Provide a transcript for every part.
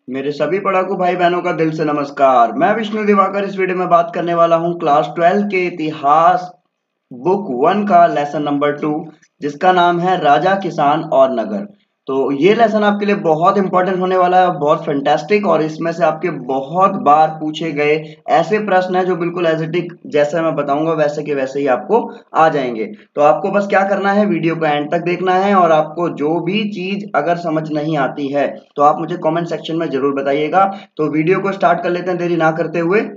मेरे सभी पढ़ाकू भाई बहनों का दिल से नमस्कार। मैं विष्णु दिवाकर इस वीडियो में बात करने वाला हूं क्लास 12 के इतिहास बुक 1 का लेसन नंबर 2, जिसका नाम है राजा, किसान और नगर। तो ये लेसन आपके लिए बहुत इंपॉर्टेंट होने वाला है, बहुत फैंटास्टिक, और इसमें से आपके बहुत बार पूछे गए ऐसे प्रश्न हैं जो बिल्कुल एज इट इज जैसे मैं बताऊंगा वैसे के वैसे ही आपको आ जाएंगे। तो आपको बस क्या करना है, वीडियो को एंड तक देखना है, और आपको जो भी चीज अगर समझ नहीं आती है तो आप मुझे कमेंट सेक्शन में जरूर बताइएगा। तो वीडियो को स्टार्ट कर लेते हैं देरी ना करते हुए।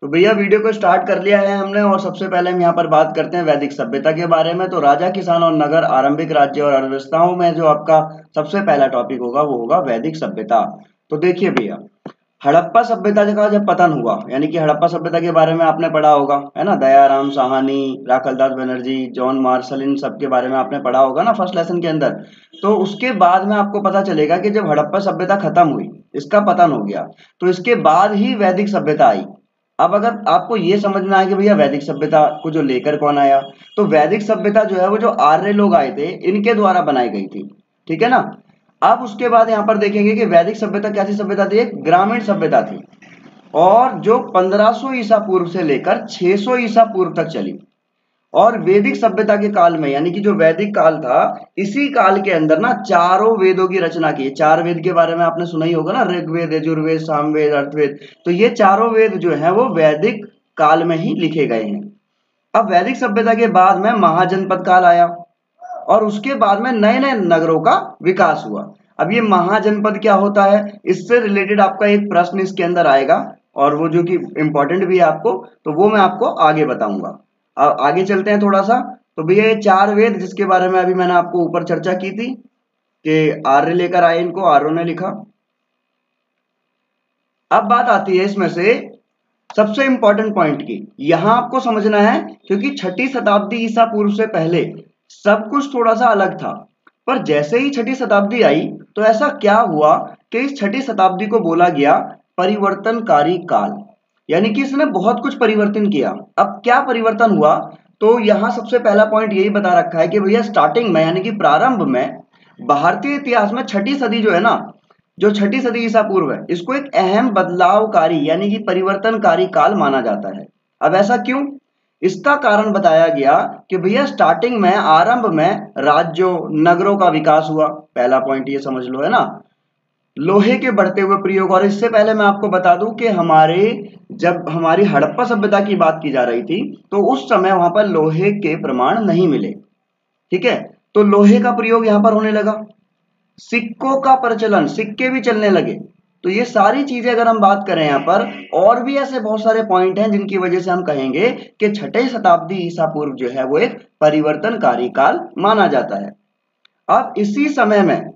तो भैया वीडियो को स्टार्ट कर लिया है हमने, और सबसे पहले हम यहाँ पर बात करते हैं वैदिक सभ्यता के बारे में। तो राजा, किसान और नगर, आरंभिक राज्य और अर्थव्यवस्थाओं में जो आपका सबसे पहला टॉपिक होगा वो होगा वैदिक सभ्यता। तो देखिए भैया, हड़प्पा सभ्यता का जब पतन हुआ, यानी कि हड़प्पा सभ्यता के बारे में आपने पढ़ा होगा, है ना। दयाराम साहनी, राखलदास बनर्जी, जॉन मार्शल, इन सब के बारे में आपने पढ़ा होगा ना फर्स्ट लेसन के अंदर। तो उसके बाद में आपको पता चलेगा कि जब हड़प्पा सभ्यता खत्म हुई, इसका पतन हो गया, तो इसके बाद ही वैदिक सभ्यता आई। अब अगर आपको ये समझना है कि भैया वैदिक सभ्यता को जो लेकर कौन आया, तो वैदिक सभ्यता जो है वो जो आर्य लोग आए थे इनके द्वारा बनाई गई थी, ठीक है ना। अब उसके बाद यहाँ पर देखेंगे कि वैदिक सभ्यता कैसी सभ्यता थी, एक ग्रामीण सभ्यता थी, और जो 1500 ईसा पूर्व से लेकर 600 ईसा पूर्व तक चली। और वैदिक सभ्यता के काल में, यानी कि जो वैदिक काल था, इसी काल के अंदर ना चारों वेदों की रचना की। चार वेद के बारे में आपने सुना ही होगा ना, ऋग्वेद, यजुर्वेद, सामवेद, अर्थवेद। तो ये चारों वेद जो है वो वैदिक काल में ही लिखे गए हैं। अब वैदिक सभ्यता के बाद में महाजनपद काल आया, और उसके बाद में नए नए नगरों का विकास हुआ। अब ये महाजनपद क्या होता है, इससे रिलेटेड आपका एक प्रश्न इसके अंदर आएगा, और वो जो कि इंपॉर्टेंट भी है आपको, तो वो मैं आपको आगे बताऊंगा। आगे चलते हैं थोड़ा सा। तो भैया ये चार वेद जिसके बारे में अभी मैंने आपको ऊपर चर्चा की थी कि आर्य लेकर आए, इनको आर्यों ने लिखा। अब बात आती है इसमें से सबसे इंपॉर्टेंट पॉइंट की, यहां आपको समझना है, क्योंकि छठी शताब्दी ईसा पूर्व से पहले सब कुछ थोड़ा सा अलग था। पर जैसे ही छठी शताब्दी आई, तो ऐसा क्या हुआ कि इस छठी शताब्दी को बोला गया परिवर्तनकारी काल, यानी कि इसने बहुत कुछ परिवर्तन किया। अब क्या परिवर्तन हुआ, तो यहां सबसे पहला पॉइंट यही बता रखा है कि भैया स्टार्टिंग में, यानी कि प्रारंभ में, भारतीय इतिहास में छठी सदी जो है ना, जो छठी सदी ईसा पूर्व है, इसको एक अहम बदलावकारी यानी कि परिवर्तनकारी काल माना जाता है। अब ऐसा क्यों, इसका कारण बताया गया कि भैया स्टार्टिंग में, आरंभ में राज्यों, नगरों का विकास हुआ। पहला पॉइंट ये समझ लो, है ना। लोहे के बढ़ते हुए प्रयोग, और इससे पहले मैं आपको बता दूं कि जब हमारी हड़प्पा सभ्यता की बात की जा रही थी, तो उस समय वहां पर लोहे के प्रमाण नहीं मिले, ठीक है। तो लोहे का प्रयोग यहां पर होने लगा, सिक्कों का प्रचलन, सिक्के भी चलने लगे। तो ये सारी चीजें अगर हम बात करें यहाँ पर, और भी ऐसे बहुत सारे पॉइंट हैं जिनकी वजह से हम कहेंगे कि छठी शताब्दी ईसा पूर्व जो है वो एक परिवर्तनकारी काल माना जाता है। अब इसी समय में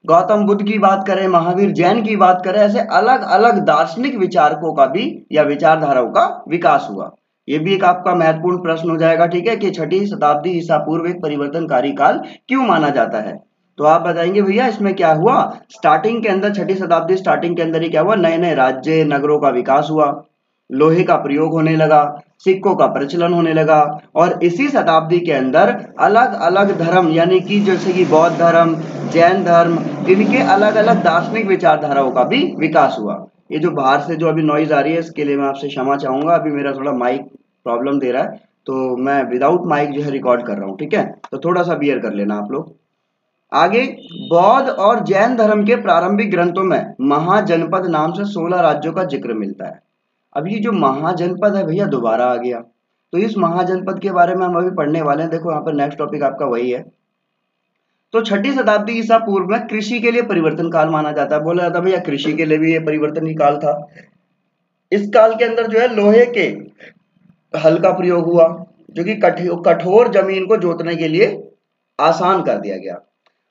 गौतम बुद्ध की बात करें, महावीर जैन की बात करें, ऐसे अलग अलग दार्शनिक विचारकों का भी या विचारधाराओं का विकास हुआ। ये भी एक आपका महत्वपूर्ण प्रश्न हो जाएगा, ठीक है, कि छठी शताब्दी ईसा पूर्व एक परिवर्तनकारी काल क्यों माना जाता है। तो आप बताएंगे भैया इसमें क्या हुआ, स्टार्टिंग के अंदर, छठी शताब्दी स्टार्टिंग के अंदर ही क्या हुआ, नए नए राज्य, नगरों का विकास हुआ, लोहे का प्रयोग होने लगा, सिक्कों का प्रचलन होने लगा, और इसी शताब्दी के अंदर अलग अलग धर्म, यानी कि जैसे कि बौद्ध धर्म, जैन धर्म, इनके अलग अलग दार्शनिक विचारधाराओं का भी विकास हुआ। ये जो बाहर से जो अभी नॉइज आ रही है, इसके लिए मैं आपसे क्षमा चाहूंगा। अभी मेरा थोड़ा माइक प्रॉब्लम दे रहा है, तो मैं विदाउट माइक जो है रिकॉर्ड कर रहा हूँ, ठीक है। तो थोड़ा सा बियर कर लेना आप लोग। आगे, बौद्ध और जैन धर्म के प्रारंभिक ग्रंथों में महाजनपद नाम से 16 राज्यों का जिक्र मिलता है। अब ये जो महाजनपद है भैया दोबारा आ गया, तो इस महाजनपद के बारे में हम अभी पढ़ने वाले हैं। देखो यहाँ पर नेक्स्ट टॉपिक आपका वही है। तो छठी शताब्दी ईसा पूर्व में कृषि के लिए परिवर्तन काल माना जाता है। बोला जाता है भैया कृषि के लिए भी ये परिवर्तन ही काल था। इस काल के अंदर जो है लोहे के हल का प्रयोग हुआ, जो कि कठोर जमीन को जोतने के लिए आसान कर दिया गया।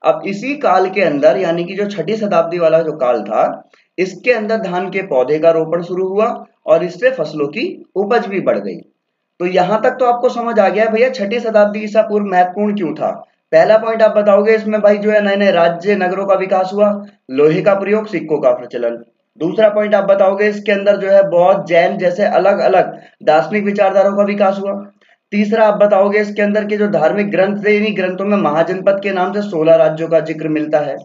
अब इसी काल के अंदर, यानी कि जो छठी शताब्दी वाला जो काल था, इसके अंदर धान के पौधे का रोपण शुरू हुआ, और इससे फसलों की उपज भी बढ़ गई। तो यहां तक तो आपको समझ आ गया भैया छठी शताब्दी ईसा पूर्व महत्वपूर्ण क्यों था। पहला पॉइंट आप बताओगे इसमें भाई, जो है नए नए राज्य, नगरों का विकास हुआ, लोहे का प्रयोग, सिक्कों का प्रचलन। दूसरा पॉइंट आप बताओगे इसके अंदर जो है बौद्ध, जैन जैसे अलग अलग दार्शनिक विचारधाराओं का विकास हुआ। तीसरा आप बताओगे इसके अंदर के जो धार्मिक ग्रंथ थे, इन्हीं ग्रंथों में महाजनपद के नाम से 16 राज्यों का जिक्र मिलता है।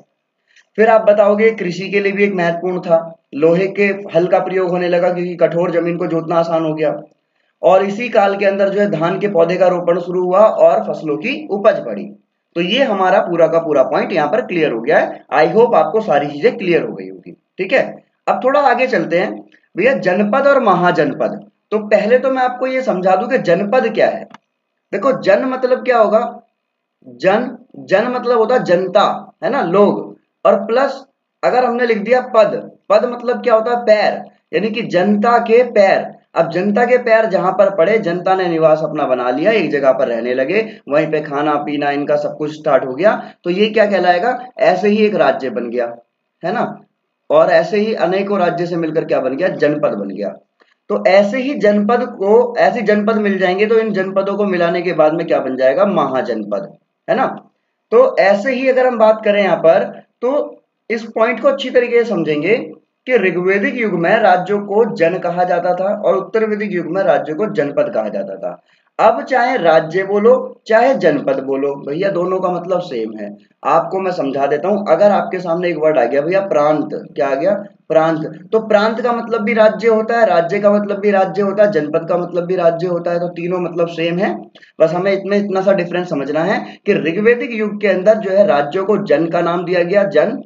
फिर आप बताओगे कृषि के लिए भी एक महत्वपूर्ण था, लोहे के हल का प्रयोग होने लगा क्योंकि कठोर जमीन को जोतना आसान हो गया। और इसी काल के अंदर जो है धान के पौधे का रोपण शुरू हुआ और फसलों की उपज बढ़ी। तो ये हमारा पूरा का पूरा पॉइंट यहाँ पर क्लियर हो गया है। आई होप आपको सारी चीजें क्लियर हो गई होगी। ठीक है, अब थोड़ा आगे चलते हैं भैया, जनपद और महाजनपद। तो पहले तो मैं आपको ये समझा दूं कि जनपद क्या है। देखो जन मतलब क्या होगा, जन, जन मतलब होता है जनता, है ना, लोग, और प्लस अगर हमने लिख दिया पद, पद मतलब क्या होता है पैर, यानी कि जनता के पैर। अब जनता के पैर जहां पर पड़े, जनता ने निवास अपना बना लिया, एक जगह पर रहने लगे, वहीं पे खाना पीना इनका सब कुछ स्टार्ट हो गया, तो ये क्या कहलाएगा, ऐसे ही एक राज्य बन गया, है ना। और ऐसे ही अनेकों राज्य से मिलकर क्या बन गया, जनपद बन गया। तो ऐसे ही जनपद को, ऐसे जनपद मिल जाएंगे तो इन जनपदों को मिलाने के बाद में क्या बन जाएगा, महाजनपद, है ना। तो ऐसे ही अगर हम बात करें यहाँ पर, तो इस पॉइंट को अच्छी तरीके से समझेंगे कि ऋग्वैदिक युग में राज्यों को जन कहा जाता था और उत्तर वैदिक युग में राज्यों को जनपद कहा जाता था। अब चाहे राज्य बोलो चाहे जनपद बोलो, भैया दोनों का मतलब सेम है। आपको मैं समझा देता हूं, अगर आपके सामने एक वर्ड आ गया भैया प्रांत, क्या आ गया, प्रांत, तो प्रांत का मतलब भी राज्य होता है, राज्य का मतलब भी राज्य होता है, जनपद का मतलब भी राज्य होता है, तो तीनों मतलब सेम है। बस हमें इसमें इतना सा डिफरेंस समझना है कि ऋग्वैदिक युग के अंदर जो है राज्यों को जन का नाम दिया गया, जन,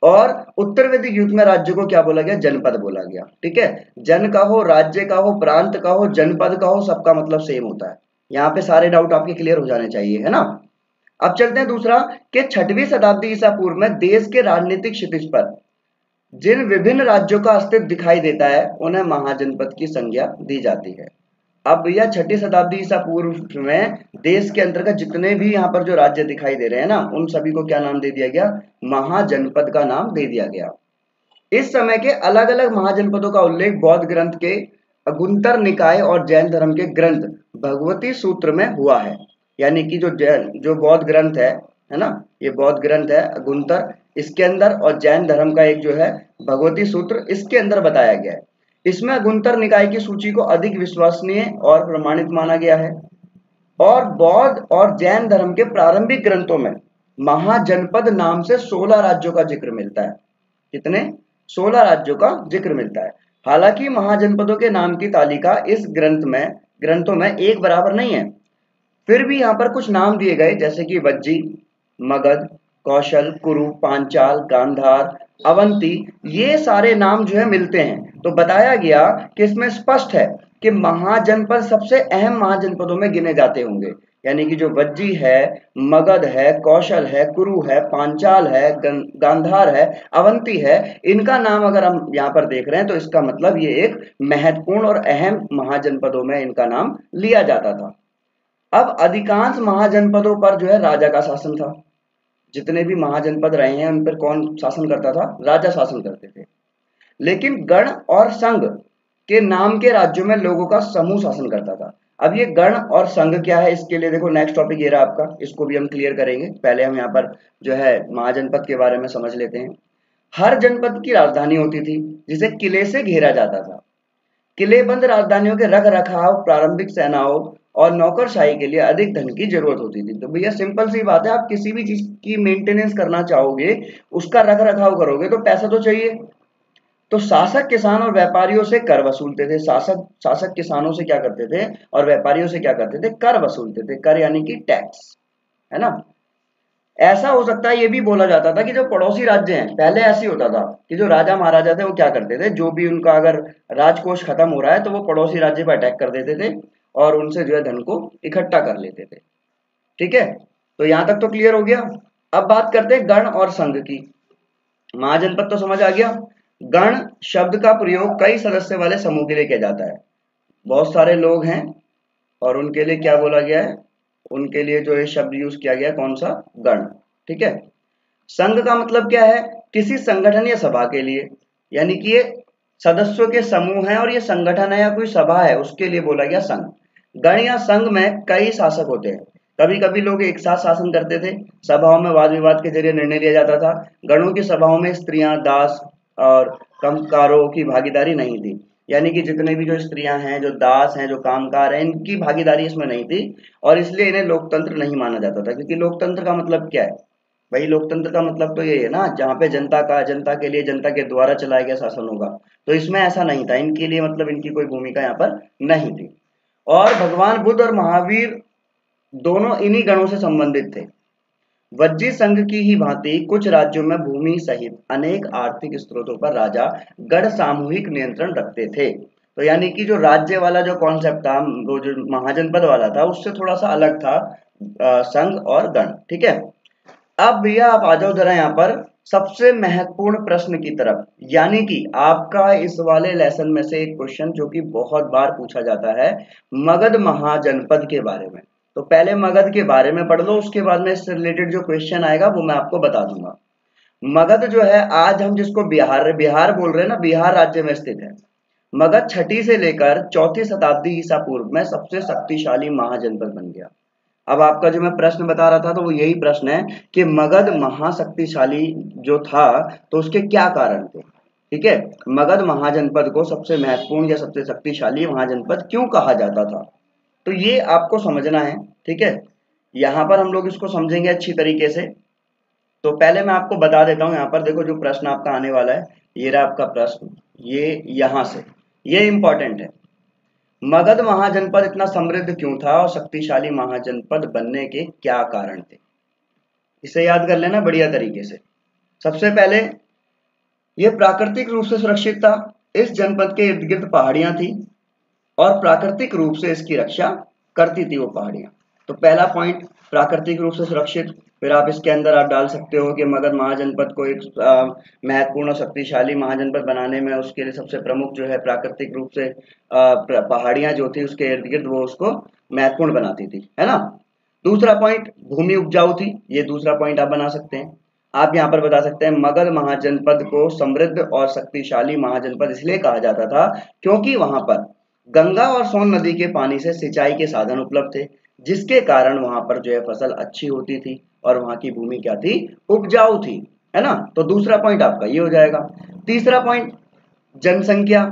और उत्तर वैदिक युग में राज्य को क्या बोला गया, जनपद बोला गया। ठीक है, जन का हो, राज्य का हो, प्रांत का हो, जनपद का हो, सबका मतलब सेम होता है। यहाँ पे सारे डाउट आपके क्लियर हो जाने चाहिए, है ना। अब चलते हैं दूसरा, कि 6वीं शताब्दी ईसा पूर्व में देश के राजनीतिक क्षितिज पर जिन विभिन्न राज्यों का अस्तित्व दिखाई देता है उन्हें महाजनपद की संज्ञा दी जाती है। अब भैया 6ठी शताब्दी ईसा पूर्व में देश के अंतर्गत जितने भी यहाँ पर जो राज्य दिखाई दे रहे हैं ना, उन सभी को क्या नाम दे दिया गया, महाजनपद का नाम दे दिया गया। इस समय के अलग अलग महाजनपदों का उल्लेख बौद्ध ग्रंथ के अगुंतर निकाय और जैन धर्म के ग्रंथ भगवती सूत्र में हुआ है। यानी कि जो बौद्ध ग्रंथ है ना, ये बौद्ध ग्रंथ है अगुंतर, इसके अंदर, और जैन धर्म का एक जो है भगवती सूत्र, इसके अंदर बताया गया है। इसमें अगुंतर निकाय की सूची को अधिक विश्वसनीय और प्रमाणित माना गया है। और बौद्ध और जैन धर्म के प्रारंभिक ग्रंथों में महाजनपद नाम से 16 राज्यों का जिक्र मिलता है। कितने, 16 राज्यों का जिक्र मिलता है। हालांकि महाजनपदों के नाम की तालिका इस ग्रंथों में एक बराबर नहीं है, फिर भी यहाँ पर कुछ नाम दिए गए, जैसे कि वज्जी, मगध, कौशल, कुरु, पांचाल, गांधार, अवंती, ये सारे नाम जो है मिलते हैं। तो बताया गया कि इसमें स्पष्ट है कि महाजनपद सबसे अहम महाजनपदों में गिने जाते होंगे। यानी कि जो वज्जी है, मगध है, कौशल है, कुरु है, पांचाल है, गांधार है, अवंती है, इनका नाम अगर हम यहाँ पर देख रहे हैं तो इसका मतलब ये एक महत्वपूर्ण और अहम महाजनपदों में इनका नाम लिया जाता था। अब अधिकांश महाजनपदों पर जो है राजा का शासन था। जितने भी महाजनपद रहे हैं उन पर कौन शासन करता था, राजा शासन करते थे। लेकिन गण और संघ के नाम के राज्यों में लोगों का समूह शासन करता था। अब ये गण और संघ क्या है, इसके लिए देखो नेक्स्ट टॉपिक ये रहा आपका, इसको भी हम क्लियर करेंगे। पहले हम यहाँ पर जो है महाजनपद के बारे में समझ लेते हैं। हर जनपद की राजधानी होती थी जिसे किले से घेरा जाता था। किलेबंद राजधानियों के रख रखाव, प्रारंभिक सेनाओं और नौकरशाही के लिए अधिक धन की जरूरत होती थी। तो भैया सिंपल सी बात है, आप किसी भी चीज की मेंटेनेंस करना चाहोगे, उसका रख रखाव करोगे तो पैसा तो चाहिए। तो शासक किसान और व्यापारियों से कर वसूलते थे। शासक किसानों से क्या करते थे और व्यापारियों से क्या करते थे, कर वसूलते थे। कर यानी कि टैक्स, है ना। ऐसा हो सकता है ये भी बोला जाता था कि जो पड़ोसी राज्य हैं, पहले ऐसे होता था कि जो राजा महाराजा थे वो क्या करते थे, जो भी उनका अगर राजकोष खत्म हो रहा है तो वो पड़ोसी राज्य पर अटैक कर देते थे और उनसे जो है धन को इकट्ठा कर लेते थे। ठीक है, तो यहां तक तो क्लियर हो गया। अब बात करते हैं गण और संघ की। महाजनपद तो समझ आ गया। गण शब्द का प्रयोग कई सदस्य वाले समूह के लिए किया जाता है। बहुत सारे लोग हैं और उनके लिए क्या बोला गया है, उनके लिए जो ये शब्द यूज किया गया, कौन सा, गण। ठीक है। संघ का मतलब क्या है, किसी संगठन या सभा के लिए, यानी कि ये सदस्यों के समूह है और ये संगठन है या कोई सभा है, उसके लिए बोला गया संघ। गण या संघ में कई शासक होते हैं। कभी कभी लोग एक साथ शासन करते थे, सभाओं में वाद विवाद के जरिए निर्णय लिया जाता था। गणों की सभाओं में स्त्रियां, दास और कामगारों की भागीदारी नहीं थी। यानी कि जितने भी जो स्त्रियां हैं, जो दास हैं, जो कामगार हैं, इनकी भागीदारी इसमें नहीं थी और इसलिए इन्हें लोकतंत्र नहीं माना जाता था। क्योंकि लोकतंत्र का मतलब क्या है, भाई लोकतंत्र का मतलब तो ये है ना, जहाँ पे जनता के लिए, जनता के द्वारा चलाया गया शासन होगा। तो इसमें ऐसा नहीं था, इनके लिए मतलब इनकी कोई भूमिका यहाँ पर नहीं थी। और भगवान बुद्ध और महावीर दोनों इन्हीं गणों से संबंधित थे। वज्जी संघ की ही भांति कुछ राज्यों में भूमि सहित अनेक आर्थिक स्रोतों पर राजा गढ़ सामूहिक नियंत्रण रखते थे। तो यानी कि जो राज्य वाला जो कॉन्सेप्ट था, वो जो महाजनपद वाला था, उससे थोड़ा सा अलग था संघ और गण। ठीक है, अब भैया आप आ जाओ जरा यहाँ पर सबसे महत्वपूर्ण प्रश्न की तरफ, यानी कि आपका इस वाले लेसन में से एक क्वेश्चन जो कि बहुत बार पूछा जाता है, मगध महाजनपद के बारे में। तो पहले मगध के बारे में पढ़ लो, उसके बाद में इससे रिलेटेड जो क्वेश्चन आएगा वो मैं आपको बता दूंगा। मगध जो है, आज हम जिसको बिहार बिहार बोल रहे हैं ना, बिहार राज्य में स्थित है। मगध छठी से लेकर चौथी शताब्दी ईसा पूर्व में सबसे शक्तिशाली महाजनपद बन गया। अब आपका जो मैं प्रश्न बता रहा था तो वो यही प्रश्न है कि मगध महाशक्तिशाली जो था तो उसके क्या कारण थे। ठीक है, मगध महाजनपद को सबसे महत्वपूर्ण या सबसे शक्तिशाली महाजनपद क्यों कहा जाता था, तो ये आपको समझना है। ठीक है, यहाँ पर हम लोग इसको समझेंगे अच्छी तरीके से। तो पहले मैं आपको बता देता हूँ, यहाँ पर देखो जो प्रश्न आपका आने वाला है, ये रहा आपका प्रश्न, ये यहाँ से, ये इंपॉर्टेंट है। मगध महाजनपद इतना समृद्ध क्यों था और शक्तिशाली महाजनपद बनने के क्या कारण थे, इसे याद कर लेना बढ़िया तरीके से। सबसे पहले, यह प्राकृतिक रूप से सुरक्षित था। इस जनपद के इर्द गिर्द पहाड़ियां थी और प्राकृतिक रूप से इसकी रक्षा करती थी वो पहाड़ियां। तो पहला पॉइंट, प्राकृतिक रूप से सुरक्षित। फिर आप इसके अंदर आप डाल सकते हो कि मगध महाजनपद को एक महत्वपूर्ण और शक्तिशाली महाजनपद बनाने में उसके लिए सबसे प्रमुख जो है प्राकृतिक रूप से पहाड़ियां जो थी उसके इर्द गिर्द वो उसको महत्वपूर्ण बनाती थी, है ना। दूसरा पॉइंट, भूमि उपजाऊ थी। ये दूसरा पॉइंट आप बना सकते हैं। आप यहाँ पर बता सकते हैं मगध महाजनपद को समृद्ध और शक्तिशाली महाजनपद इसलिए कहा जाता था क्योंकि वहां पर गंगा और सोन नदी के पानी से सिंचाई के साधन उपलब्ध थे, जिसके कारण वहां पर जो है फसल अच्छी होती थी और वहां की भूमि क्या थी, उपजाऊ थी, है ना। तो दूसरा पॉइंट आपका ये हो जाएगा। तीसरा पॉइंट, जनसंख्या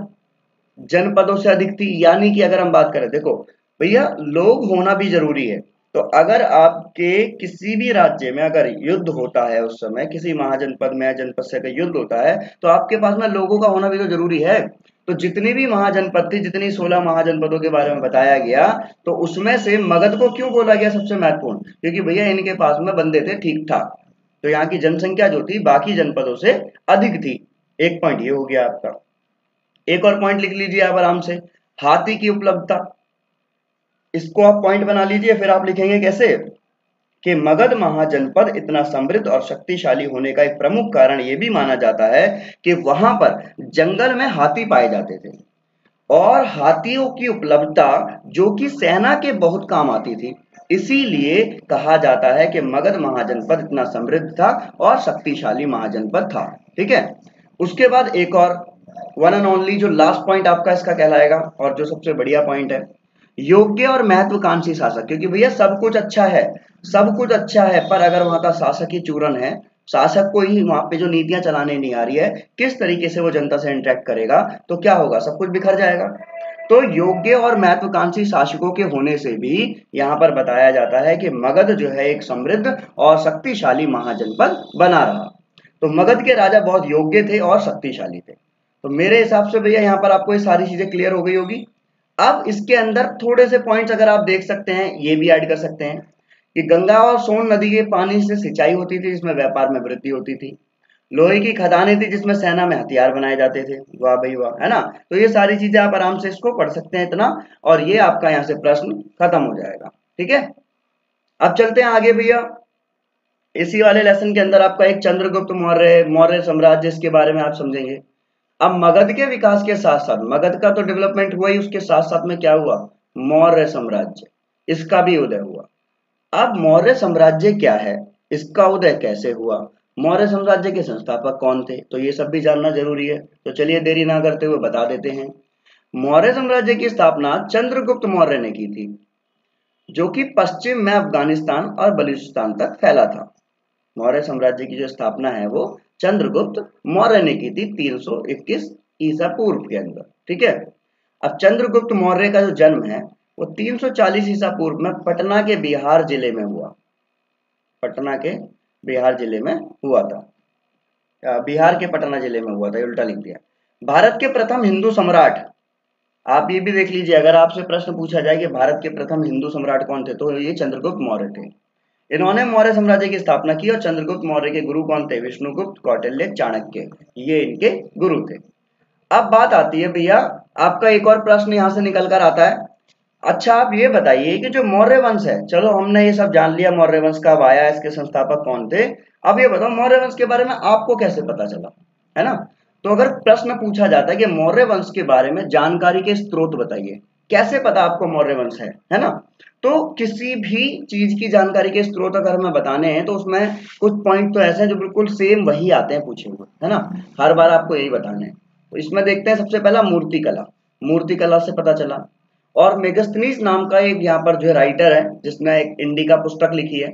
जनपदों से अधिक थी। यानी कि अगर हम बात करें, देखो भैया लोग होना भी जरूरी है। तो अगर आपके किसी भी राज्य में अगर युद्ध होता है, उस समय किसी महाजनपद में या जनपद से अगर युद्ध होता है तो आपके पास में लोगों का होना भी तो जरूरी है। तो जितनी भी महाजनपद थी, जितनी 16 महाजनपदों के बारे में बताया गया, तो उसमें से मगध को क्यों बोला गया सबसे महत्वपूर्ण, क्योंकि भैया इनके पास में बंदे थे ठीक ठाक। तो यहाँ की जनसंख्या जो थी बाकी जनपदों से अधिक थी। एक पॉइंट ये हो गया आपका। एक और पॉइंट लिख लीजिए आप आराम से, हाथी की उपलब्धता। इसको आप पॉइंट बना लीजिए, फिर आप लिखेंगे कैसे कि मगध महाजनपद इतना समृद्ध और शक्तिशाली होने का एक प्रमुख कारण यह भी माना जाता है कि वहां पर जंगल में हाथी पाए जाते थे और हाथियों की उपलब्धता जो कि सेना के बहुत काम आती थी, इसीलिए कहा जाता है कि मगध महाजनपद इतना समृद्ध था और शक्तिशाली महाजनपद था। ठीक है, उसके बाद एक और वन एंड ओनली जो लास्ट पॉइंट आपका इसका कहलाएगा और जो सबसे बढ़िया पॉइंट है, योग्य और महत्वाकांक्षी शासक। क्योंकि भैया सब कुछ अच्छा है, सब कुछ अच्छा है, पर अगर वहां का शासक ही चूरन है, शासक को ही वहां पे जो नीतियां चलाने नहीं आ रही है, किस तरीके से वो जनता से इंटरेक्ट करेगा, तो क्या होगा, सब कुछ बिखर जाएगा। तो योग्य और महत्वाकांक्षी शासकों के होने से भी यहाँ पर बताया जाता है कि मगध जो है एक समृद्ध और शक्तिशाली महाजनपद बना रहा। तो मगध के राजा बहुत योग्य थे और शक्तिशाली थे। तो मेरे हिसाब से भैया यहाँ पर आपको ये सारी चीजें क्लियर हो गई होगी। अब इसके अंदर थोड़े से पॉइंट्स अगर आप देख सकते हैं, ये भी ऐड कर सकते हैं कि गंगा और सोन नदी के पानी से सिंचाई होती थी, जिसमें व्यापार में वृद्धि होती थी। लोहे की खदानें थी जिसमें सेना में हथियार बनाए जाते थे। वाह भाई वाह, है ना। तो ये सारी चीजें आप आराम से इसको पढ़ सकते हैं इतना, और ये आपका यहाँ से प्रश्न खत्म हो जाएगा। ठीक है, अब चलते हैं आगे भैया। इसी वाले लेसन के अंदर आपका एक चंद्रगुप्त मौर्य मौर्य साम्राज्य, इसके बारे में आप समझेंगे। अब मगध के विकास के साथ साथ, मगध का तो डेवलपमेंट हुआ ही, उसके साथ साथ में क्या हुआ, मौर्य साम्राज्य, इसका भी उदय हुआ। अब मौर्य साम्राज्य क्या है, इसका उदय कैसे हुआ, मौर्य साम्राज्य के संस्थापक कौन थे, तो ये सब भी जानना जरूरी है। तो चलिए देरी ना करते हुए बता देते हैं। मौर्य साम्राज्य की स्थापना चंद्रगुप्त मौर्य ने की थी, जो कि पश्चिम में अफगानिस्तान और बलूचिस्तान तक फैला था। मौर्य साम्राज्य की जो स्थापना है वो चंद्रगुप्त मौर्य ने की थी 321 ईसा पूर्व के अंदर। ठीक है, अब चंद्रगुप्त मौर्य का जो जन्म है वो 340 ईसा पूर्व में पटना के बिहार जिले में हुआ। पटना के बिहार जिले में हुआ था, बिहार के पटना जिले में हुआ था, उल्टा लिख दिया। भारत के प्रथम हिंदू सम्राट, आप ये भी देख लीजिए, अगर आपसे प्रश्न पूछा जाए कि भारत के प्रथम हिंदू सम्राट कौन थे, तो ये चंद्रगुप्त मौर्य थे। इन्होंने मौर्य साम्राज्य की स्थापना की और चंद्रगुप्त मौर्य के गुरु कौन थे? विष्णुगुप्त, कौटिल्य, चाणक्य, ये इनके गुरु थे। अब बात आती है भैया, आपका एक और प्रश्न यहां से निकल कर आता है, अच्छा आप ये बताइए कि जो मौर्य वंश है, चलो हमने ये सब जान लिया मौर्य वंश कब आया, इसके संस्थापक कौन थे, अब ये बताओ मौर्य वंश के बारे में आपको कैसे पता चला, है ना। तो अगर प्रश्न पूछा जाता है कि मौर्य वंश के बारे में जानकारी के स्रोत बताइए, कैसे पता आपको मौर्य वंश है ना। तो किसी भी चीज की जानकारी के स्रोत अगर हमें बताने हैं तो उसमें कुछ पॉइंट तो ऐसे हैं जो बिल्कुल सेम वही आते हैं पूछे हुए, है ना, हर बार आपको यही बताने हैं। तो इसमें देखते हैं सबसे पहला मूर्तिकला, मूर्तिकला से पता चला। और मेगस्थनीज नाम का एक यहाँ पर जो है राइटर है जिसने एक इंडिका पुस्तक लिखी है।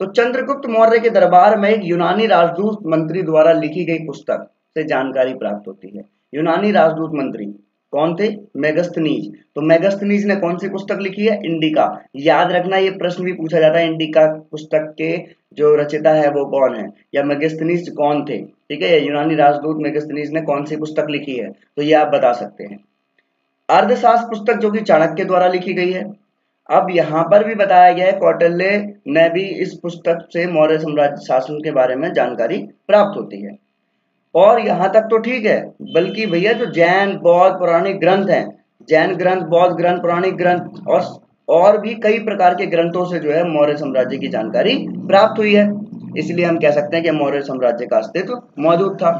तो चंद्रगुप्त मौर्य के दरबार में एक यूनानी राजदूत मंत्री द्वारा लिखी गई पुस्तक से जानकारी प्राप्त होती है। यूनानी राजदूत मंत्री कौन थे? मेगस्थनीज। तो मेगस्थनीज ने कौन सी पुस्तक लिखी है? इंडिका। याद रखना ये प्रश्न भी पूछा जाता है, इंडिका पुस्तक के जो रचयिता है वो कौन है, या मेगस्थनीज कौन थे, ठीक है। यूनानी राजदूत मेगस्थनीज ने कौन सी पुस्तक लिखी है, तो ये आप बता सकते हैं। अर्थशास्त्र पुस्तक जो कि चाणक्य द्वारा लिखी गई है। अब यहाँ पर भी बताया गया है कौटिल्य ने भी इस पुस्तक से मौर्य साम्राज्य शासन के बारे में जानकारी प्राप्त होती है। और यहाँ तक तो ठीक है, बल्कि भैया जो जैन बौद्ध पौराणिक ग्रंथ हैं, जैन ग्रंथ, बौद्ध ग्रंथ, पौराणिक ग्रंथ और भी कई प्रकार के ग्रंथों से जो है मौर्य साम्राज्य की जानकारी प्राप्त हुई है। इसलिए हम कह सकते हैं कि मौर्य साम्राज्य का अस्तित्व मौजूद था।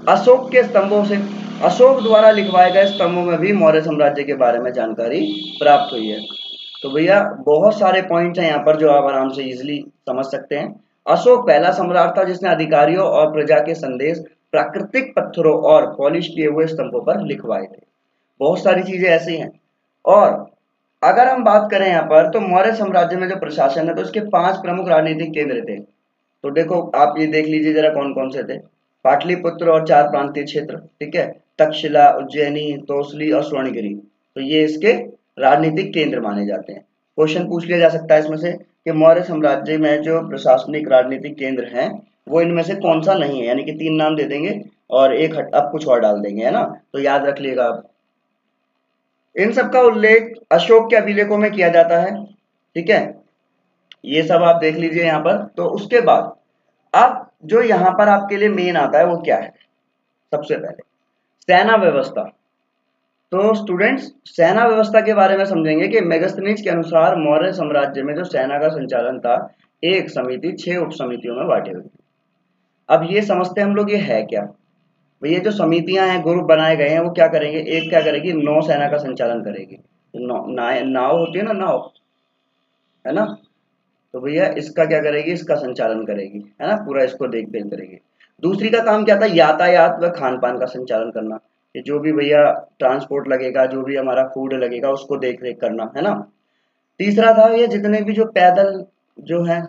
अशोक के स्तंभों से, अशोक द्वारा लिखवाए गए स्तंभों में भी मौर्य साम्राज्य के बारे में जानकारी प्राप्त हुई है। तो भैया बहुत सारे पॉइंट्स हैं यहाँ पर जो आप आराम से इजिली समझ सकते हैं। अशोक पहला सम्राट था जिसने अधिकारियों और प्रजा के संदेश प्राकृतिक पत्थरों और पॉलिश किए हुए स्तंभों पर लिखवाए थे। बहुत सारी चीजें ऐसी हैं। और अगर हम बात करें यहाँ पर, तो मौर्य साम्राज्य में जो प्रशासन है तो इसके 5 प्रमुख राजनीतिक केंद्र थे। तो देखो आप ये देख लीजिए जरा कौन कौन से थे। पाटलिपुत्र और 4 प्रांतीय क्षेत्र, ठीक है, तक्षशिला, उज्जैनी, तोसली और स्वर्णगिरी, तो ये इसके राजनीतिक केंद्र माने जाते हैं। क्वेश्चन पूछ लिया जा सकता है इसमें से कि मौर्य साम्राज्य में जो प्रशासनिक राजनीतिक केंद्र हैं वो इनमें से कौन सा नहीं है, यानी कि 3 नाम दे देंगे और एक अब कुछ और डाल देंगे, है ना। तो याद रख लिएगा आप। इन सब का उल्लेख अशोक के अभिलेखों में किया जाता है, ठीक है, ये सब आप देख लीजिए यहाँ पर। तो उसके बाद अब जो यहाँ पर आपके लिए मेन आता है वो क्या है? सबसे पहले सेना व्यवस्था। तो स्टूडेंट्स सेना व्यवस्था के बारे में समझेंगे कि मेगस्थनीज के अनुसार मौर्य साम्राज्य में जो सेना का संचालन था एक समिति 6 उप समितियों में बांटी हुई थी। अब ये समझते हैं हम लोग ये है क्या। भैया जो समितियां हैं, ग्रुप बनाए गए हैं, वो क्या करेंगे, एक क्या करेगी, नौसेना का संचालन करेगी। नाव होती है ना, नाव, है ना, तो भैया इसका क्या करेगी, इसका संचालन करेगी, है ना, पूरा इसको देखभाल करेगी। दूसरी का काम क्या था, यातायात व खान पान का संचालन करना, कि जो भी भैया ट्रांसपोर्ट लगेगा, जो भी हमारा फूड लगेगा उसको देख रेख करना, है ना। तीसरा था ये जितने भी जो पैदल जो है,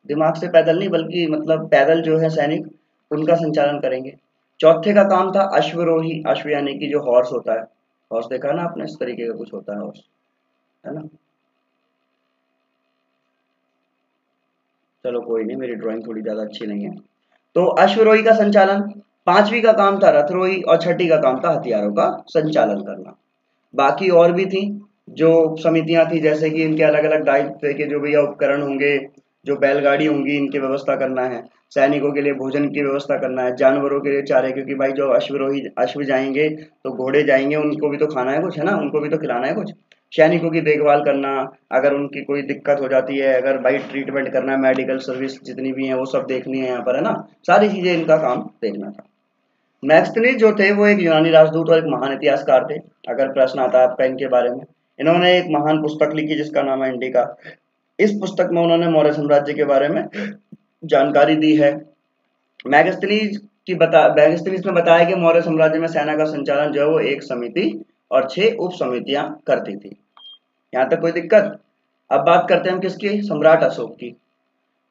दिमाग से पैदल नहीं बल्कि मतलब पैदल जो है सैनिक, उनका संचालन करेंगे। चौथे का काम था अश्वरोही, अश्व यानी कि जो हॉर्स होता है, हॉर्स देखा ना आपने, इस तरीके का कुछ होता है हॉर्स, है ना। चलो कोई नहीं, मेरी ड्राइंग थोड़ी ज्यादा अच्छी नहीं है। तो अश्वरोही का संचालन। पांचवी का काम था रथरोही और छठी का काम था हथियारों का संचालन करना। बाकी और भी थी जो समितियां थी, जैसे कि इनके अलग अलग दायित्व थे कि जो भैया उपकरण होंगे, जो बैलगाड़ी होंगी, इनकी व्यवस्था करना है, सैनिकों के लिए भोजन की व्यवस्था करना है, जानवरों के लिए चारे, क्योंकि भाई जो अश्वरोही अश्व जाएंगे तो घोड़े जाएंगे, उनको भी तो खाना है कुछ, है ना, उनको भी तो खिलाना है कुछ। सैनिकों की देखभाल करना, अगर उनकी कोई दिक्कत हो जाती है, अगर भाई ट्रीटमेंट करना है, मेडिकल सर्विस जितनी भी है वो सब देखनी है यहाँ पर, है ना, सारी चीजें इनका काम देखना था। मैक्सथनीज जो थे वो एक यूनानी राजदूत और एक महान इतिहासकार थे। अगर प्रश्न आता है आपका इनके बारे में, इन्होंने एक महान पुस्तक लिखी जिसका नाम है इंडिका। इस पुस्तक में उन्होंने मौर्य साम्राज्य के बारे में जानकारी दी है। मैगस्थनीज ने बताया कि मौर्य साम्राज्य में सेना का संचालन जो है वो एक समिति और 6 उप समितियां करती थी। यहाँ तक कोई दिक्कत? अब बात करते हैं हम किसकी, सम्राट अशोक की।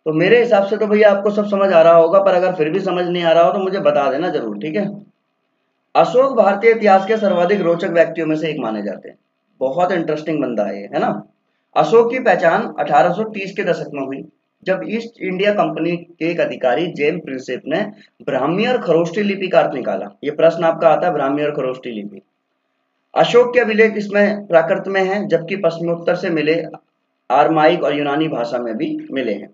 तो मेरे हिसाब से तो भैया आपको सब समझ आ रहा होगा, पर अगर फिर भी समझ नहीं आ रहा हो तो मुझे बता देना जरूर, ठीक है। अशोक भारतीय इतिहास के सर्वाधिक रोचक व्यक्तियों में से एक माने जाते हैं। बहुत इंटरेस्टिंग बंदा है ये, है ना। अशोक की पहचान 1830 के दशक में हुई। जब ईस्ट इंडिया कंपनी के एक अधिकारी जेम्स प्रिंसेप ने ब्राह्मी और खरोष्टी लिपि का अर्थ निकाला। ये प्रश्न आपका आता है, ब्राह्मी और खरोष्टी लिपि। अशोक के अभिलेख इसमें प्राकृत में हैं, जबकि पश्चिमोत्तर से मिले आरमाइक और यूनानी भाषा में भी मिले हैं।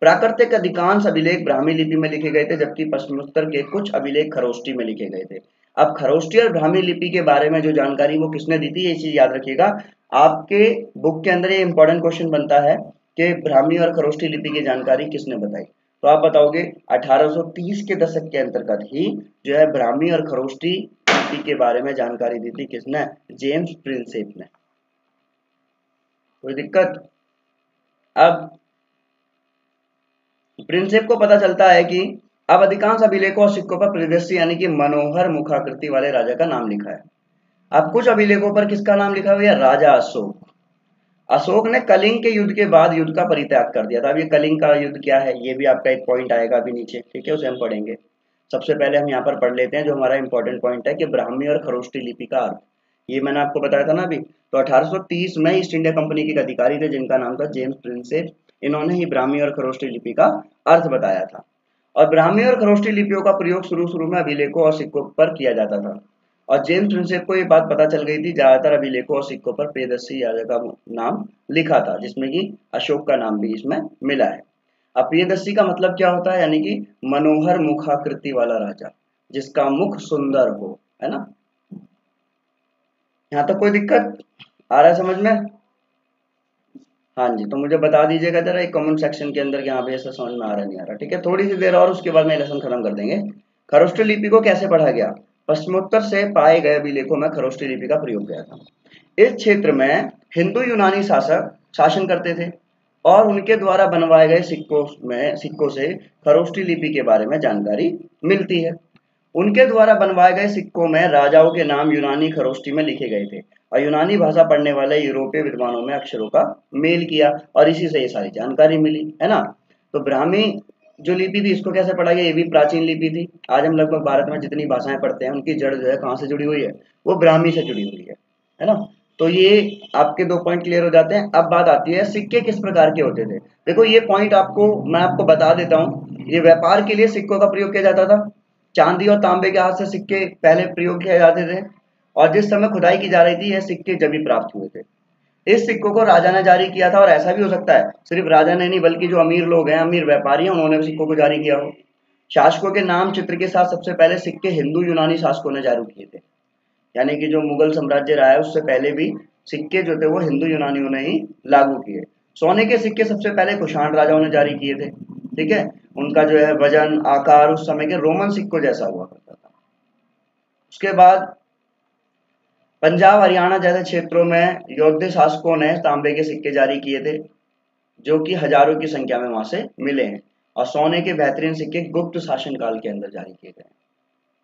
प्राकृत के अधिकांश अभिलेख ब्राह्मी लिपि में लिखे गए थे, जबकि पश्चिमोत्तर के कुछ अभिलेख खरोष्टी में लिखे गए थे। अब खरोष्टी और ब्राह्मी लिपि के बारे में जो जानकारी वो किसने दी थी, ये चीज याद रखिएगा। आपके बुक के अंदर ये इंपॉर्टेंट क्वेश्चन बनता है कि ब्राह्मी और खरोष्टी लिपि की जानकारी किसने बताई। तो आप बताओगे 1830 के दशक के अंतर्गत ही जो है ब्राह्मी और खरोष्टी लिपि के बारे में जानकारी दी थी किसने, जेम्स प्रिंसेप ने। कोई दिक्कत? अब प्रिंसेप को पता चलता है कि अब अधिकांश अभिलेखों और सिक्कों पर प्रियदर्शी यानी कि मनोहर मुखाकृति वाले राजा का नाम लिखा है। अब कुछ अभिलेखों पर किसका नाम लिखा हुआ है, राजा अशोक। अशोक ने कलिंग के युद्ध के बाद युद्ध का परित्याग कर दिया था। अब ये कलिंग का युद्ध क्या है, ये भी आपका एक पॉइंट आएगा अभी नीचे, ठीक है, उसे हम पढ़ेंगे। सबसे पहले हम यहाँ पर पढ़ लेते हैं जो हमारा इंपॉर्टेंट पॉइंट है कि ब्राह्मी और खरोष्टी लिपि का अर्थ। ये मैंने आपको बताया था ना अभी। तो 1830 में ईस्ट इंडिया कंपनी के एक अधिकारी थे जिनका नाम था जेम्स प्रिंसेप। इन्होंने ही ब्राह्मी और खरोष्टी लिपि का अर्थ बताया था। और ब्राह्मी और खरोष्टी लिपियों का प्रयोग शुरू में अभिलेखों और सिक्कों पर किया जाता था। और जेम्स प्रिंसेप को ये बात पता चल गई थी, ज्यादातर अभिलेखों और सिक्कों पर प्रियदर्शी राजा का नाम लिखा था, जिसमें कि अशोक का नाम भी इसमें मिला है। अब प्रियदर्शी का मतलब क्या होता है, यानी कि मनोहर मुखाकृति वाला राजा, जिसका मुख सुंदर हो, है ना। यहाँ तक कोई दिक्कत आ रहा है समझ में? हाँ जी, तो मुझे बता दीजिएगा जरा एक कमेंट सेक्शन के अंदर कि यहाँ पे ऐसा समझ में आ रहा नहीं आ रहा। ठीक है, थोड़ी सी देर और उसके बाद में लेसन खत्म कर देंगे। खरोष्टी लिपि को कैसे पढ़ा गया? पश्चिमोत्तर से पाए गए अभिलेखों में खरोष्टी लिपि का प्रयोग किया था। इस क्षेत्र में हिंदू यूनानी शासक शासन करते थे और उनके द्वारा बनवाए गए सिक्कों से खरोष्टी लिपि के बारे में जानकारी मिलती है। उनके द्वारा बनवाए गए सिक्कों में राजाओं के नाम यूनानी खरोष्टी में लिखे गए थे और यूनानी भाषा पढ़ने वाले यूरोपीय विद्वानों में अक्षरों का मेल किया और इसी से ये सारी जानकारी मिली, है ना। तो ब्राह्मी जो लिपि थी इसको कैसे पढ़ा गया, ये भी प्राचीन लिपि थी। आज हम लगभग भारत में जितनी भाषाएं पढ़ते हैं उनकी जड़ जो है कहाँ से जुड़ी हुई है, वो ब्राह्मी से जुड़ी हुई है ना। तो ये आपके 2 पॉइंट क्लियर हो जाते हैं। अब बात आती है सिक्के किस प्रकार के होते थे। देखो ये पॉइंट मैं आपको बता देता हूँ। ये व्यापार के लिए सिक्कों का प्रयोग किया जाता था। चांदी और तांबे के हाथ से सिक्के पहले प्रयोग किए जाते थे और जिस समय खुदाई की जा रही थी यह सिक्के जब भी प्राप्त हुए थे। इस सिक्कों को राजा ने जारी किया था और ऐसा भी हो सकता है सिर्फ राजा ने नहीं बल्कि जो अमीर लोग हैं, अमीर व्यापारी हैं, उन्होंने भी सिक्कों को जारी किया हो। शासकों के नाम चित्र के साथ सबसे पहले सिक्के हिंदू यूनानी शासकों ने जारी किए थे, यानी कि जो मुगल साम्राज्य रहा है उससे पहले भी सिक्के जो थे वो हिंदू यूनानियों ने ही लागू किए। सोने के सिक्के सबसे पहले कुषाण राजाओं ने जारी किए थे, ठीक है। उनका जो है वजन आकार उस समय के रोमन सिक्कों जैसा हुआ करता था। उसके बाद पंजाब हरियाणा जैसे क्षेत्रों में योद्ध शासकों ने तांबे के सिक्के जारी किए थे जो कि हजारों की संख्या में वहां से मिले हैं। और सोने के बेहतरीन सिक्के गुप्त शासन काल के अंदर जारी किए गए।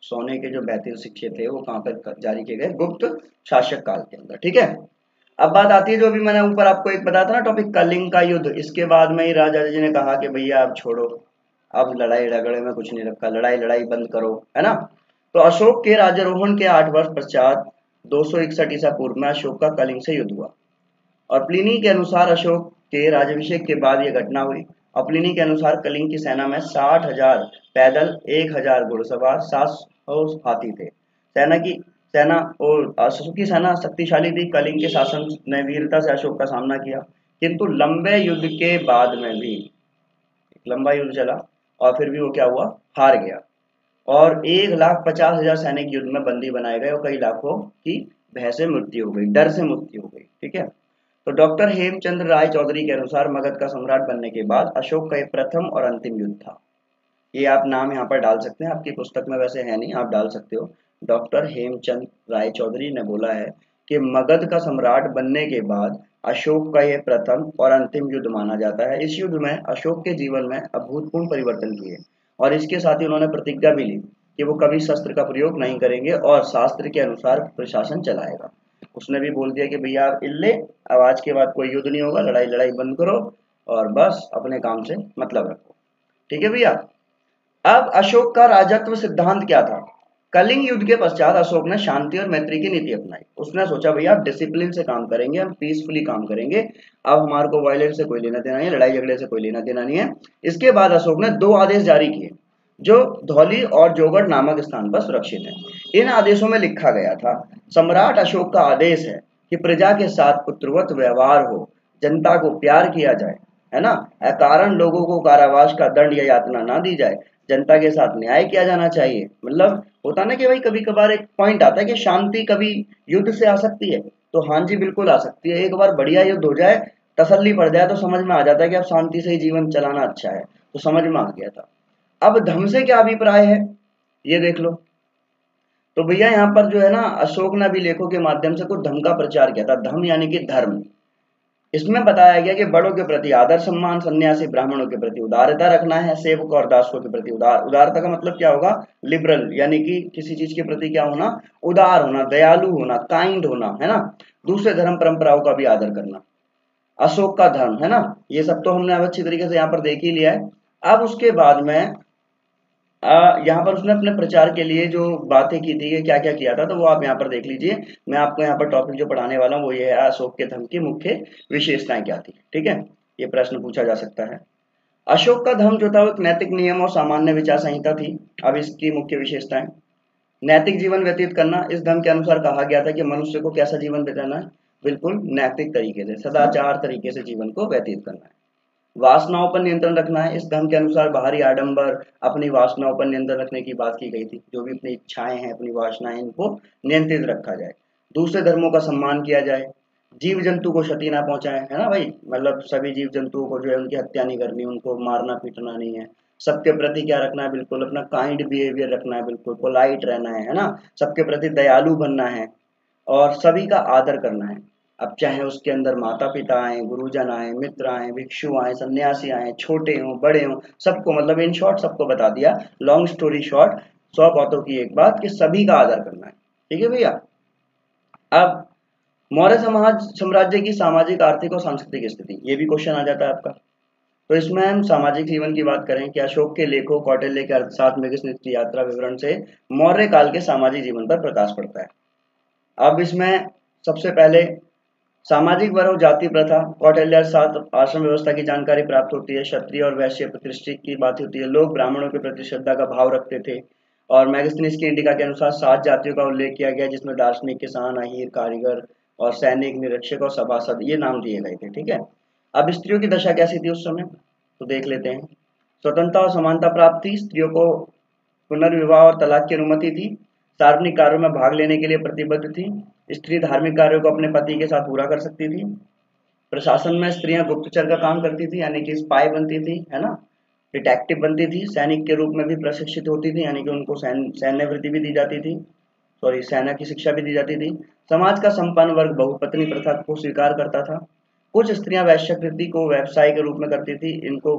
सोने के जो बेहतरीन सिक्के थे वो कहाँ पर जारी किए गए, गुप्त शासक काल के अंदर, ठीक है। अब बात आती है जो भी मैंने ऊपर आपको एक बताया था ना टॉपिक, कलिंग का युद्ध। इसके बाद में ही राजा जी ने कहा कि भैया अब छोड़ो, अब लड़ाई झगड़े में कुछ नहीं रखा, लड़ाई बंद करो, है ना। तो अशोक के राज्यारोहण के 8 वर्ष पश्चात 261 ईसा पूर्व में अशोक का कलिंग से युद्ध हुआ और प्लिनी के अनुसार अशोक के राज्याभिषेक के बाद यह घटना हुई। और प्लिनी के अनुसार कलिंग की सेना में 60,000 पैदल, 1,000 घुड़सवार, 700 हाथी थे। सेना और अशोक की सेना शक्तिशाली थी। कलिंग के शासन ने वीरता से अशोक का सामना किया, किंतु लंबे युद्ध के बाद में भी लंबा युद्ध चला और फिर भी वो क्या हुआ, हार गया। और 1,50,000 सैनिक युद्ध में बंदी बनाए गए और कई लाखों की भय से मृत्यु हो गई, डर से मृत्यु हो गई, ठीक है। तो डॉक्टर हेमचंद्र राय चौधरी के अनुसार मगध का सम्राट बनने के बाद अशोक का यह प्रथम और अंतिम युद्ध था। ये आप नाम यहाँ पर डाल सकते हैं, आपकी पुस्तक में वैसे है नहीं, आप डाल सकते हो। डॉक्टर हेमचंद राय चौधरी ने बोला है कि मगध का सम्राट बनने के बाद अशोक का यह प्रथम और अंतिम युद्ध माना जाता है। इस युद्ध में अशोक के जीवन में अभूतपूर्व परिवर्तन किए और इसके साथ ही उन्होंने प्रतिज्ञा भी ली कि वो कभी शस्त्र का प्रयोग नहीं करेंगे और शास्त्र के अनुसार प्रशासन चलाएगा। उसने भी बोल दिया कि भैया आप इल्ले, अब आज के बाद कोई युद्ध नहीं होगा, लड़ाई बंद करो और बस अपने काम से मतलब रखो, ठीक है भैया। अब अशोक का राजत्व सिद्धांत क्या था? कलिंग युद्ध के पश्चात अशोक ने शांति और मैत्री की नीति अपनाई। उसने सोचा भैया आप डिसिप्लिन से काम करेंगे, हम पीसफुली काम करेंगे, अब हमारे को वायलेंस से कोई लेना देना नहीं है, लड़ाई झगड़े से कोई लेना देना नहीं है। इसके बाद अशोक ने 2 आदेश जारी किए जो धौली और जोगढ़ नामक स्थान पर सुरक्षित है। इन आदेशों में लिखा गया था, सम्राट अशोक का आदेश है कि प्रजा के साथ पुत्रवत व्यवहार हो, जनता को प्यार किया जाए, है ना, अकारण लोगों को कारावास का दंड या यातना ना दी जाए, जनता के साथ न्याय किया जाना चाहिए। मतलब होता ना कि भाई कभी कभार एक पॉइंट आता है कि शांति कभी युद्ध से आ सकती है, तो हाँ जी बिल्कुल आ सकती है। एक बार बढ़िया युद्ध हो जाए, तसल्ली पड़ जाए, तो समझ में आ जाता है कि अब शांति से ही जीवन चलाना अच्छा है, तो समझ में आ गया था। अब धर्म से क्या अभिप्राय है ये देख लो। तो भैया यहाँ पर जो है ना, अशोक ने अभिलेखों के माध्यम से कुछ धर्म का प्रचार किया था। धर्म यानी कि धर्म। इसमें बताया गया कि बड़ों के प्रति आदर सम्मान, सन्यासी ब्राह्मणों के प्रति उदारता रखना है, सेवक और दासों के प्रति उदारता का मतलब क्या होगा, लिबरल, यानी कि किसी चीज के प्रति क्या होना, उदार होना, दयालु होना, काइंड होना, है ना। दूसरे धर्म परंपराओं का भी आदर करना, अशोक का धर्म, है ना। ये सब तो हमने अब अच्छी तरीके से यहाँ पर देख ही लिया है। अब उसके बाद में यहाँ पर उसने अपने प्रचार के लिए जो बातें की थी, क्या क्या किया था, तो वो आप यहाँ पर देख लीजिए। मैं आपको यहाँ पर टॉपिक जो पढ़ाने वाला हूँ वो ये है, अशोक के धर्म की मुख्य विशेषताएं क्या थी। ठीक है, ये प्रश्न पूछा जा सकता है। अशोक का धर्म जो था वो एक नैतिक नियम और सामान्य विचार संहिता थी। अब इसकी मुख्य विशेषताएं, नैतिक जीवन व्यतीत करना। इस धर्म के अनुसार कहा गया था कि मनुष्य को कैसा जीवन बिताना है, बिल्कुल नैतिक तरीके से, सदाचार तरीके से जीवन को व्यतीत करना है। वासनाओं पर नियंत्रण रखना है। इस धर्म के अनुसार बाहरी आडंबर, अपनी वासनाओं पर नियंत्रण रखने की बात की गई थी। जो भी अपनी इच्छाएं हैं, अपनी वासनाएं, इनको नियंत्रित रखा जाए। दूसरे धर्मों का सम्मान किया जाए, जीव जंतु को क्षति ना पहुंचाए, है ना भाई, मतलब सभी जीव जंतुओं को जो है उनकी हत्या नहीं करनी, उनको मारना पीटना नहीं है। सबके प्रति क्या रखना है, बिल्कुल अपना काइंड बिहेवियर रखना है, बिल्कुल पोलाइट रहना है ना, सबके प्रति दयालु बनना है और सभी का आदर करना है। अब चाहे उसके अंदर माता पिता आए, गुरुजन आए, मित्र आए, भिक्षु आए, सन्यासी आए, छोटे हों बड़े हों, सबको, मतलब इन शॉर्ट सबको बता दिया। लॉन्ग स्टोरी शॉर्ट, 100 बातों की एक बात, कि सभी का आदर करना है। ठीक है भैया। अब मौर्य समाज साम्राज्य की सामाजिक, आर्थिक और सांस्कृतिक स्थिति, ये भी क्वेश्चन आ जाता है आपका। तो इसमें हम सामाजिक जीवन की बात करें कि अशोक के लेखों, कौटिल्य के अर्थशास्त्र, मेघस्मित की यात्रा विवरण से मौर्य काल के सामाजिक जीवन पर प्रकाश पड़ता है। अब इसमें सबसे पहले सामाजिक वर्ग और जाति प्रथा, कौटिल्य साथ आश्रम व्यवस्था की जानकारी प्राप्त होती है। क्षत्रिय और वैश्य प्रतिष्ठित की बात होती है। लोग ब्राह्मणों के प्रति श्रद्धा का भाव रखते थे। और मैगस्थनीज की इंडिका के अनुसार 7 जातियों का उल्लेख किया गया, जिसमें दार्शनिक, किसान, अहीर, कारीगर और सैनिक, निरीक्षक और सभासद, ये नाम दिए गए थे। ठीक है। अब स्त्रियों की दशा कैसी थी उस समय, तो देख लेते हैं। स्वतंत्रता और समानता प्राप्त थी। स्त्रियों को पुनर्विवाह और तलाक की अनुमति थी। सार्वजनिक कार्यों में भाग लेने के लिए प्रतिबद्ध थी। स्त्री धार्मिक कार्यों को अपने पति के साथ पूरा कर सकती थी। प्रशासन में स्त्रियां गुप्तचर का काम करती थी, यानी कि स्पाई बनती थी, है ना, डिटेक्टिव बनती थी। सैनिक के रूप में भी प्रशिक्षित होती थी, यानी कि उनको सैन्य वृत्ति भी दी जाती थी, सॉरी सेना की शिक्षा भी दी जाती थी। समाज का संपन्न वर्ग बहुपत्नी प्रथा को स्वीकार करता था। कुछ स्त्रियां वैश्यवृत्ति को व्यवसाय के रूप में करती थी। इनको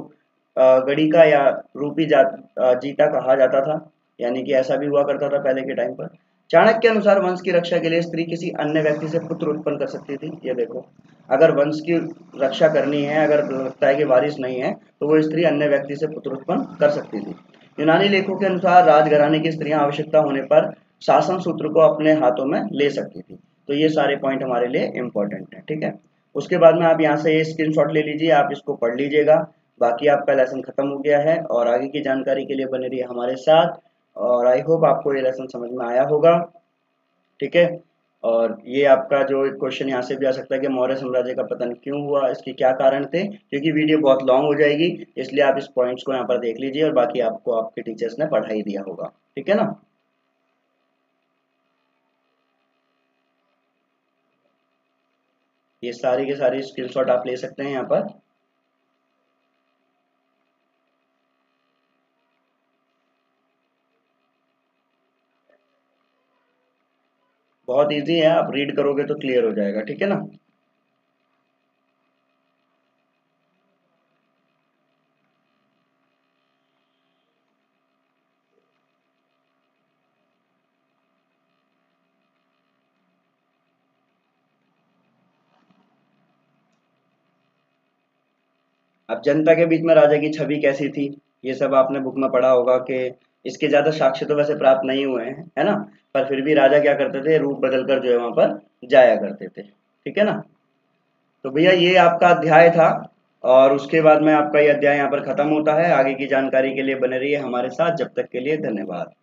गणिका या रूपी जीता कहा जाता था, यानी कि ऐसा भी हुआ करता था पहले के टाइम पर। चाणक्य के अनुसार वंश की रक्षा के लिए स्त्री किसी अन्य व्यक्ति से पुत्र उत्पन्न कर सकती थी। ये देखो, अगर वंश की रक्षा करनी है, अगर लगता है कि वारिस नहीं है, तो वो स्त्री अन्य व्यक्ति से पुत्र उत्पन्न कर सकती थी। यूनानी लेखों के अनुसार राजघराने की स्त्रियां आवश्यकता होने पर शासन सूत्र को अपने हाथों में ले सकती थी। तो ये सारे पॉइंट हमारे लिए इंपॉर्टेंट है। ठीक है। उसके बाद में आप यहाँ से ये स्क्रीनशॉट ले लीजिए, आप इसको पढ़ लीजिएगा। बाकी आपका लेसन खत्म हो गया है और आगे की जानकारी के लिए बने रहिए हमारे साथ। और आई होप आपको ये लेसन समझ में आया होगा। ठीक है। और ये आपका जो एक क्वेश्चन यहाँ से भी आ सकता है कि मौर्य साम्राज्य का पतन क्यों हुआ, इसके क्या कारण थे, क्योंकि वीडियो बहुत लॉन्ग हो जाएगी, इसलिए आप इस पॉइंट्स को यहाँ पर देख लीजिए और बाकी आपको आपके टीचर्स ने पढ़ा ही दिया होगा। ठीक है ना। ये सारी के सारी स्क्रीनशॉट आप ले सकते हैं यहाँ पर। बहुत इजी है, आप रीड करोगे तो क्लियर हो जाएगा। ठीक है ना। अब जनता के बीच में राजा की छवि कैसी थी, ये सब आपने बुक में पढ़ा होगा कि इसके ज्यादा साक्ष्य तो वैसे प्राप्त नहीं हुए हैं, है ना, पर फिर भी राजा क्या करते थे, रूप बदलकर जो है वहां पर जाया करते थे। ठीक है ना। तो भैया ये आपका अध्याय था, और उसके बाद में आपका ये अध्याय यहाँ पर खत्म होता है। आगे की जानकारी के लिए बने रहिए हमारे साथ। जब तक के लिए धन्यवाद।